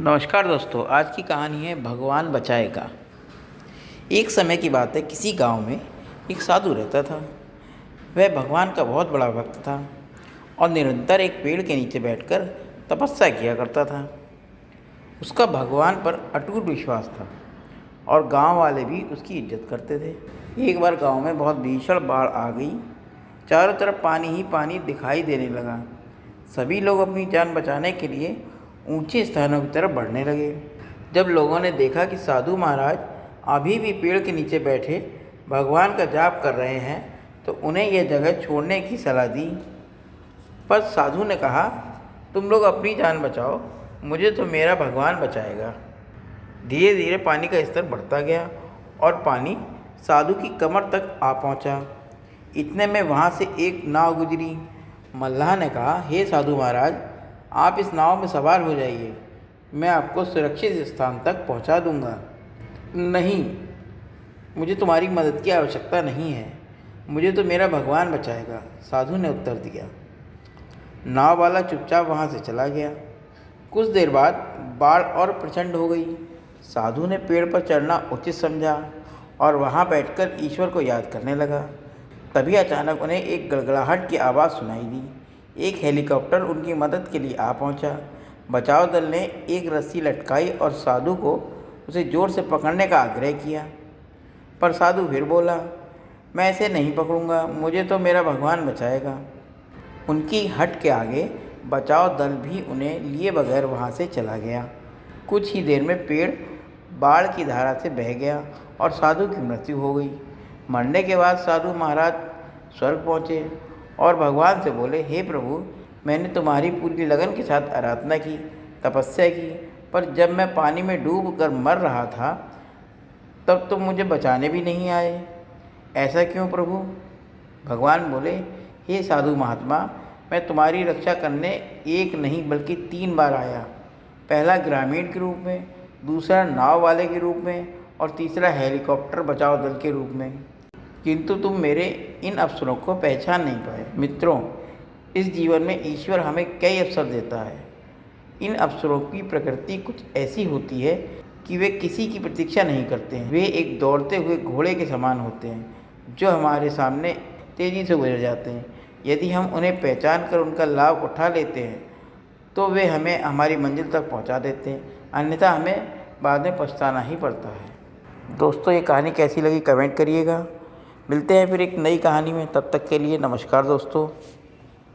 नमस्कार दोस्तों, आज की कहानी है भगवान बचाएगा। एक समय की बात है, किसी गांव में एक साधु रहता था। वह भगवान का बहुत बड़ा भक्त था और निरंतर एक पेड़ के नीचे बैठकर तपस्या किया करता था। उसका भगवान पर अटूट विश्वास था और गांव वाले भी उसकी इज्जत करते थे। एक बार गांव में बहुत भीषण बाढ़ आ गई। चारों तरफ पानी ही पानी दिखाई देने लगा। सभी लोग अपनी जान बचाने के लिए ऊंचे स्थानों की तरफ बढ़ने लगे। जब लोगों ने देखा कि साधु महाराज अभी भी पेड़ के नीचे बैठे भगवान का जाप कर रहे हैं, तो उन्हें यह जगह छोड़ने की सलाह दी। पर साधु ने कहा, तुम लोग अपनी जान बचाओ, मुझे तो मेरा भगवान बचाएगा। धीरे धीरे पानी का स्तर बढ़ता गया और पानी साधु की कमर तक आ पहुंचा। इतने में वहां से एक नाव गुजरी। मल्लाह ने कहा, हे साधु महाराज, आप इस नाव में सवार हो जाइए, मैं आपको सुरक्षित स्थान तक पहुंचा दूंगा। नहीं, मुझे तुम्हारी मदद की आवश्यकता नहीं है, मुझे तो मेरा भगवान बचाएगा, साधु ने उत्तर दिया। नाव वाला चुपचाप वहां से चला गया। कुछ देर बाद बाढ़ और प्रचंड हो गई। साधु ने पेड़ पर चढ़ना उचित समझा और वहां बैठकर ईश्वर को याद करने लगा। तभी अचानक उन्हें एक गड़गड़ाहट की आवाज़ सुनाई दी। एक हेलीकॉप्टर उनकी मदद के लिए आ पहुंचा। बचाव दल ने एक रस्सी लटकाई और साधु को उसे जोर से पकड़ने का आग्रह किया। पर साधु फिर बोला, मैं इसे नहीं पकड़ूंगा, मुझे तो मेरा भगवान बचाएगा। उनकी हट के आगे बचाव दल भी उन्हें लिए बगैर वहां से चला गया। कुछ ही देर में पेड़ बाढ़ की धारा से बह गया और साधु की मृत्यु हो गई। मरने के बाद साधु महाराज स्वर्ग पहुँचे और भगवान से बोले, हे प्रभु, मैंने तुम्हारी पूरी लगन के साथ आराधना की, तपस्या की, पर जब मैं पानी में डूब कर मर रहा था तब तुम मुझे बचाने भी नहीं आए। ऐसा क्यों प्रभु? भगवान बोले, हे साधु महात्मा, मैं तुम्हारी रक्षा करने एक नहीं बल्कि 3 बार आया। पहला ग्रामीण के रूप में, दूसरा नाव वाले के रूप में और तीसरा हेलीकॉप्टर बचाव दल के रूप में, किंतु तुम मेरे इन अवसरों को पहचान नहीं पाए। मित्रों, इस जीवन में ईश्वर हमें कई अवसर देता है। इन अवसरों की प्रकृति कुछ ऐसी होती है कि वे किसी की प्रतीक्षा नहीं करते हैं। वे एक दौड़ते हुए घोड़े के समान होते हैं जो हमारे सामने तेज़ी से गुजर जाते हैं। यदि हम उन्हें पहचान कर उनका लाभ उठा लेते हैं तो वे हमें हमारी मंजिल तक पहुंचा देते हैं, अन्यथा हमें बाद में पछताना ही पड़ता है। दोस्तों, ये कहानी कैसी लगी कमेंट करिएगा। मिलते हैं फिर एक नई कहानी में, तब तक के लिए नमस्कार दोस्तों।